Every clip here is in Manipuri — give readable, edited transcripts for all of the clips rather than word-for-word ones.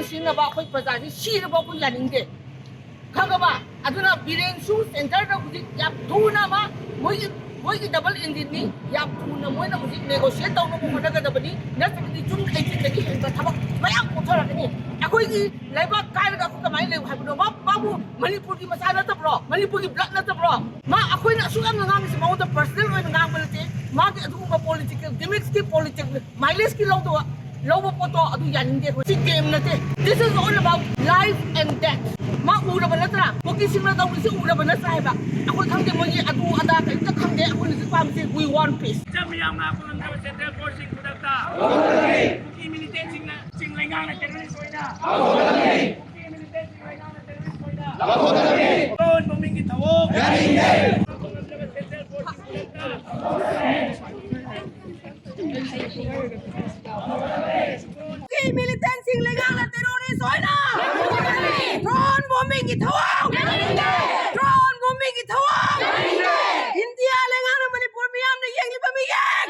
ꯁꯤꯅꯕ ꯑꯩꯈꯣꯏ ꯄ꯭ꯔꯖꯥꯁꯤ ꯁꯤꯔꯕ ꯑꯩꯈꯣꯏ ꯌꯥꯅꯤꯡꯗꯦ ꯈꯪꯉꯕ ꯑꯗꯨꯅ ꯕꯤꯔꯦꯟꯁꯨ ꯁꯦꯟꯇꯔꯗ ꯍꯧꯖꯤꯛ ꯌꯥꯝ ꯊꯨꯅ ꯑꯃ ꯃꯣꯏꯒꯤ ꯗꯕꯜ ꯏꯟꯖꯤꯟꯅꯤ ꯌꯥꯝ ꯊꯨꯅ ꯃꯣꯏꯅ ꯍꯧꯖꯤꯛ ꯅꯦꯒꯣꯁꯤꯌꯦꯠ ꯇꯧꯅꯕ ꯍꯣꯠꯅꯒꯗꯕꯅꯤ ꯅꯠꯇ꯭ꯔꯒꯗꯤ ꯖꯨꯟ 18ꯗꯒꯤ ꯍꯦꯟꯕ ꯊꯕꯛ ꯃꯌꯥꯝ ꯄꯣꯊꯣꯔꯛꯀꯅꯤ ꯑꯩꯈꯣꯏꯒꯤ ꯂꯩꯕꯥꯛ ꯀꯥꯏꯔꯒ ꯑꯩꯈꯣꯏ ꯀꯃꯥꯏꯅ ꯂꯩꯌꯨ ꯍꯥꯏꯕꯅꯣ ꯃꯥꯕꯨ ꯃꯅꯤꯄꯨꯔꯒꯤ ꯃꯆꯥ ꯅꯠꯇꯕ꯭ꯔꯣ ꯃꯅꯤꯄꯨꯔꯒꯤ ꯕ꯭ꯂꯠ ꯅꯠꯇꯕ꯭ꯔꯣ ꯑꯩꯈꯣꯏꯅ ꯑꯁꯨꯛ ꯌꯥꯝꯅ ꯉꯥꯡꯉꯤꯁꯤ ꯃꯉꯣꯟꯗ ꯄꯔꯁꯅꯦꯜ ꯑꯣꯏꯅ ꯉꯥꯡꯕ ꯅꯠꯇꯦ ꯃꯥꯒꯤ ꯑꯗꯨꯒꯨꯝꯕ ꯄꯣꯂꯤꯇꯤꯀꯦꯜ ꯒꯤꯃꯤꯛꯁꯀꯤ ꯄꯣꯂꯤꯇꯤꯀꯦꯜ ꯃꯥꯏꯂꯦꯖꯀꯤ ꯂꯧꯕ ꯄꯣꯠꯇꯣ ꯑꯗꯨ ꯌꯥꯅꯤꯡꯗꯦ ꯑꯩꯈꯣꯏ ꯁꯤ ꯒꯦꯝ ꯅꯠꯇꯦ this is all about life and death ꯃꯥ ꯎꯔꯕ ꯅꯠꯇ꯭ꯔꯥ ꯀꯨꯀꯤꯁꯤꯡꯅ ꯇꯧꯔꯤꯁꯤ ꯎꯔꯕ ꯅꯠꯇ꯭ꯔꯥ ꯍꯥꯏꯕ ꯑꯩꯈꯣꯏ ꯈꯪꯗꯦ ꯃꯣꯏꯒꯤ ꯑꯗꯨ ꯑꯗꯥ ꯀꯔꯤꯝꯇ ꯈꯪꯗꯦ ꯑꯩꯈꯣꯏꯅ ꯍꯧꯖꯤꯛ ꯄꯥꯝꯃꯤꯁꯤ ꯋꯤ ꯋꯥꯟ ꯄꯤꯁ ꯃꯤꯌꯥꯝ ꯉꯥꯛꯄ ꯉꯝꯗꯕ ꯁꯦꯟꯇ꯭ꯔꯦꯜ ꯐꯣꯔꯁꯁꯤꯡ ꯈꯨꯗꯛꯇ ꯀꯨꯀꯤ ꯃꯤꯂꯤꯇꯦꯟꯁꯤꯡꯅ ꯆꯤꯡ ꯂꯩꯉꯥꯛꯅ ꯇꯦꯔꯣꯔꯤꯁ ꯑꯣꯏꯅ ꯀꯨꯀꯤ ꯃꯤꯂꯤꯇꯦꯟꯁꯤꯡ ꯂꯩꯉꯥꯛꯅ ꯇꯦꯔꯣꯔꯤꯁ ꯑꯣꯏꯅ ꯂꯣꯟ ꯃꯃꯤꯡꯒꯤ ꯊꯧꯑꯣꯡ ꯉꯥꯛꯄ ꯉꯝꯗꯕ ꯁꯦꯟꯇ꯭ꯔꯦꯜ ꯐꯣꯔꯁꯁꯤꯡ ꯀꯨꯀꯤ ꯃꯤꯂꯤꯇꯦꯟꯁꯤꯡ ꯂꯩꯉꯥꯛꯅ ꯇꯦꯔꯣꯔꯤꯁ ꯑꯣꯏꯅ ꯗ꯭ꯔꯣꯟ ꯕꯣꯝꯕꯤꯡꯒꯤ ꯊꯧꯑꯣꯡ ꯗ꯭ꯔꯣꯟ ꯕꯣꯝꯕꯤꯡꯒꯤ ꯊꯧꯑꯣꯡ ꯏꯟꯗꯤꯌꯥ ꯂꯩꯉꯥꯛꯅ ꯃꯅꯤꯄꯨꯔ ꯃꯤꯌꯥꯝꯅ ꯌꯦꯡꯂꯤꯕ ꯃꯤꯠꯌꯦꯡ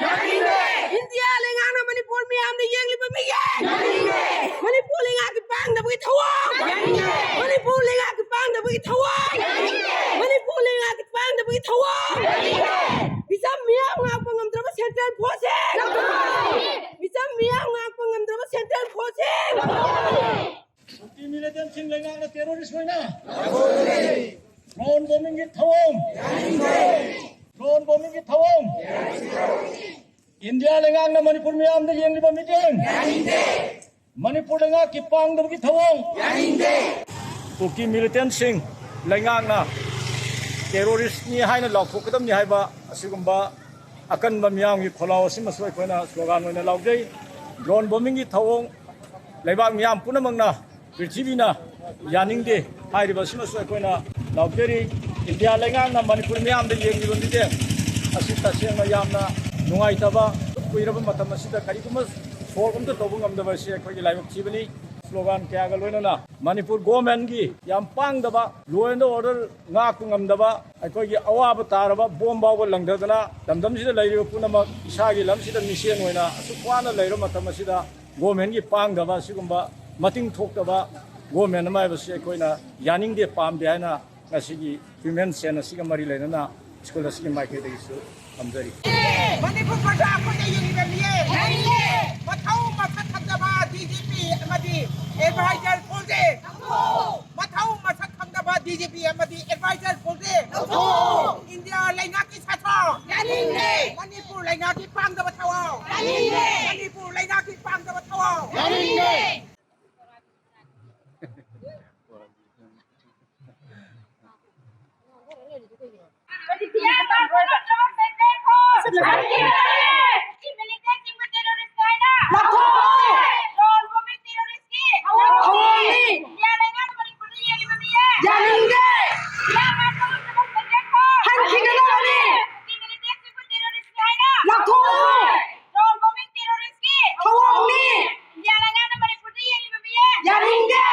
ꯏꯟꯗꯤꯌꯥ ꯂꯩꯉꯥꯛꯅ ꯃꯅꯤꯄꯨꯔ ꯃꯤꯌꯥꯝꯅ ꯌꯦꯡꯂꯤꯕ ꯃꯤꯠꯌꯦꯡ ꯃꯅꯤꯄꯨꯔ ꯂꯩꯉꯥꯛꯀꯤ ꯄꯥꯡꯗꯕꯒꯤ ꯊꯧꯑꯣꯡ ꯃꯅꯤꯄꯨꯔ ꯂꯩꯉꯥꯛꯀꯤ ꯄꯥꯡꯗꯕꯒꯤ ꯊꯧꯑꯣꯡ ꯃꯅꯤꯄꯨꯔ ꯂꯩꯉꯥꯛꯀꯤ ꯄꯥꯡꯗꯕꯒꯤ ꯊꯧꯑꯣꯡ ꯃꯤꯆꯝ ꯃꯤꯌꯥꯝ ꯉꯥꯛꯄ ꯉꯝꯗ꯭ꯔꯕ ꯁꯦꯟꯇ꯭ꯔꯦꯜ ꯐꯣꯔꯁꯁꯤꯡ ꯃꯤꯆꯝ ꯃꯤꯌꯥꯝ ꯉꯥꯛꯄ ꯉꯝꯗ꯭ꯔꯕ ꯁꯦꯟꯇ꯭ꯔꯦꯜ ꯐꯣꯔꯁꯁꯤꯡ ꯀꯨꯀꯤ ꯃꯤꯂꯤꯇꯦꯟꯁꯤꯡ ꯂꯩꯉꯥꯛꯅ ꯇꯦꯔꯣꯔꯤꯁ ꯑꯣꯏꯅ ꯗ꯭ꯔꯣꯟ ꯕꯣꯝꯕꯤꯡꯒꯤ ꯊꯧꯑꯣꯡ ꯗ꯭ꯔꯣꯟ ꯕꯣꯝꯕꯤꯡꯒꯤ ꯊꯧꯑꯣꯡ ꯏꯟꯗꯤꯌꯥ ꯂꯩꯉꯥꯛꯅ ꯃꯅꯤꯄꯨꯔ ꯃꯤꯌꯥꯝꯗ ꯌꯦꯡꯂꯤꯕ ꯃꯤꯠꯌꯦꯡ ꯃꯅꯤꯄꯨꯔ ꯂꯩꯉꯥꯛꯀꯤ ꯄꯥꯡꯗꯕꯒꯤ ꯊꯧꯑꯣꯡ ꯀꯨꯀꯤ ꯃꯤꯂꯤꯇꯦꯟꯁꯤꯡ ꯂꯩꯉꯥꯛꯅ ꯇꯦꯔꯣꯔꯤꯁꯅꯤ ꯍꯥꯏꯅ ꯂꯥꯎꯊꯣꯛꯀꯗꯕꯅꯤ ꯍꯥꯏꯕ ꯑꯁꯤꯒꯨꯝꯕ ꯑꯀꯟꯕ ꯃꯤꯌꯥꯝꯒꯤ ꯈꯣꯜꯂꯥꯎ ꯑꯁꯤꯃꯁꯨ ꯑꯩꯈꯣꯏꯅ ꯁ꯭ꯂꯣꯒꯥꯟ ꯑꯣꯏꯅ ꯂꯥꯎꯖꯩ ꯗ꯭ꯔꯣꯟ ꯕꯣꯝꯕꯤꯡꯒꯤ ꯊꯧꯑꯣꯡ ꯂꯩꯕꯥꯛ ꯃꯤꯌꯥꯝ ꯄꯨꯝꯅꯃꯛꯅ ꯄ꯭ꯔꯤꯊꯤꯕꯤꯅ ꯌꯥꯅꯤꯡꯗꯦ ꯍꯥꯏꯔꯤꯕ ꯑꯁꯤꯃꯁꯨ ꯑꯩꯈꯣꯏꯅ ꯂꯥꯎꯖꯔꯤ ꯏꯟꯗꯤꯌꯥ ꯂꯩꯉꯥꯛꯅ ꯃꯅꯤꯄꯨꯔ ꯃꯤꯌꯥꯝꯗ ꯌꯦꯡꯂꯤꯕ ꯃꯤꯠꯌꯦꯡ ꯑꯁꯤ ꯇꯁꯦꯡꯅ ꯌꯥꯝꯅ ꯅꯨꯡꯉꯥꯏꯇꯕ ꯀꯨꯏꯔꯕ ꯃꯇꯝ ꯑꯁꯤꯗ ꯀꯔꯤꯒꯨꯝꯕ ꯁꯣꯜꯕ ꯑꯝꯇ ꯇꯧꯕ ꯉꯝꯗꯕ ꯑꯁꯤ ꯑꯩꯈꯣꯏꯒꯤ ꯂꯥꯏꯕꯛ ꯊꯤꯕꯅꯤ ꯁ꯭ꯂꯣꯒꯥꯟ ꯀꯌꯥꯒ ꯂꯣꯏꯅꯅ ꯃꯅꯤꯄꯨꯔ ꯒꯣꯔꯃꯦꯟꯒꯤ ꯌꯥꯝ ꯄꯥꯡꯗꯕ ꯂꯣ ꯑꯦꯟ ꯑꯣꯔꯗꯔ ꯉꯥꯛꯄ ꯉꯝꯗꯕ ꯑꯩꯈꯣꯏꯒꯤ ꯑꯋꯥꯕ ꯇꯥꯔꯕ ꯕꯣꯝ ꯐꯥꯎꯕ ꯂꯪꯊꯗꯅ ꯂꯝꯗꯝꯁꯤꯗ ꯂꯩꯔꯤꯕ ꯄꯨꯝꯅꯃꯛ ꯏꯁꯥꯒꯤ ꯂꯝꯁꯤꯗ ꯃꯤꯁꯦꯟ ꯑꯣꯏꯅ ꯑꯁꯨꯛ ꯋꯥꯅ ꯂꯩꯔꯕ ꯃꯇꯝ ꯑꯁꯤꯗ ꯒꯣꯔꯃꯦꯟꯒꯤ ꯄꯥꯡꯗꯕ ꯑꯁꯤꯒꯨꯝꯕ ꯃꯇꯤꯡ ꯊꯣꯛꯇꯕ ꯒꯣꯔꯃꯦꯟ ꯑꯃ ꯍꯥꯏꯕꯁꯤ ꯑꯩꯈꯣꯏꯅ ꯌꯥꯅꯤꯡꯗꯦ ꯄꯥꯝꯗꯦ ꯍꯥꯏꯅ ꯉꯁꯤꯒꯤ ꯍ꯭ꯌꯨꯃꯦꯟ ꯆꯦꯟ ꯑꯁꯤꯒ ꯃꯔꯤ ꯂꯩꯅꯅ ꯁ꯭ꯀꯨꯜ ꯑꯁꯤꯒꯤ ꯃꯥꯏꯀꯩꯗꯒꯤꯁꯨ ꯊꯝꯖꯔꯤ ꯃꯅꯤꯄꯨꯔ ꯄ꯭ꯔꯖꯥ ꯑꯩꯈꯣꯏꯅ ꯌꯦꯡꯂꯤꯕ ꯃꯤꯠꯌꯦꯡ ꯃꯊꯧ ꯃꯁꯛ ꯈꯪꯗꯕ ꯗꯤꯖꯤꯄꯤ ꯑꯃꯗꯤ ꯑꯦꯗꯚꯥꯏꯖꯔ ꯐꯨꯜꯁꯦ ꯃꯊꯧ ꯃꯁꯛ ꯈꯪꯗꯕ ꯗꯤꯖꯤꯄꯤ ꯑꯃꯗꯤ ꯑꯦꯗꯚꯥꯏꯖꯔ ꯐꯨꯜꯁꯦ ꯏꯟꯗꯤꯌꯥ ꯂꯩꯉꯥꯛꯀꯤ ꯁꯥꯊꯣ ꯃꯅꯤꯄꯨꯔ ꯂꯩꯉꯥꯛꯀꯤ ꯄꯥꯡꯗꯕ ꯊꯧꯑꯣꯡ ꯃꯅꯤꯄꯨꯔ ꯂꯩꯉꯥꯛꯀꯤ ꯄꯥꯡꯗꯕ ꯊꯧꯑꯣꯡ Yaninge!